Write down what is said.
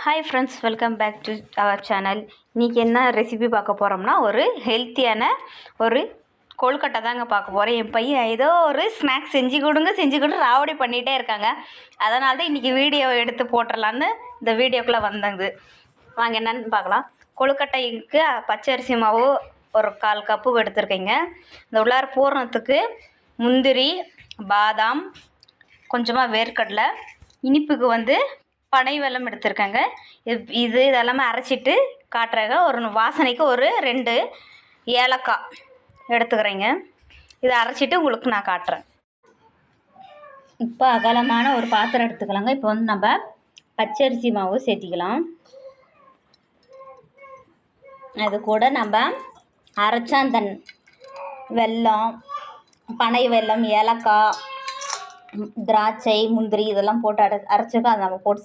Hi friends, welcome back to our channel. இன்றைக்கி என்ன recipe பார்க்க போகிறோம்னா, ஒரு ஹெல்த்தியான ஒரு கொழுக்கட்டை தாங்க பார்க்க போகிறேன். என் பையன் ஏதோ ஒரு ஸ்நாக்ஸ் செஞ்சு கொடுங்க ராவடி பண்ணிகிட்டே இருக்காங்க. அதனால தான் இன்றைக்கி வீடியோ எடுத்து போட்டுடலான்னு இந்த வீடியோக்குள்ளே வந்தது. வாங்க என்னென்னு பார்க்கலாம். கொழுக்கட்டைக்கு பச்சரிசி மாவு ஒரு 1/4 கப்பு எடுத்துருக்கேங்க. இந்த உள்ளார பூரணத்துக்கு முந்திரி, பாதாம், கொஞ்சமாக வேர்க்கடலை, இனிப்புக்கு பனை வெல்லம் எடுத்துருக்கேங்க. இதெல்லாமே அரைச்சிட்டு காட்டுறேங்க. ஒரு வாசனைக்கு ஒரு 2 ஏலக்காய் எடுத்துக்கிறேங்க. இதை அரைச்சிட்டு உங்களுக்கு நான் காட்டுறேன். இப்போ அகலமான ஒரு பாத்திரம் எடுத்துக்கலாங்க. இப்போ நம்ம பச்சரிசி மாவு சேர்த்திக்கலாம். அது கூட நம்ம அரைச்ச அந்த வெல்லம், பனை வெல்லம், ஏலக்காய், திராட்சை, முந்திரி இதெல்லாம் போட்டு அரைச்சிக்க அதை நம்ம போட்டு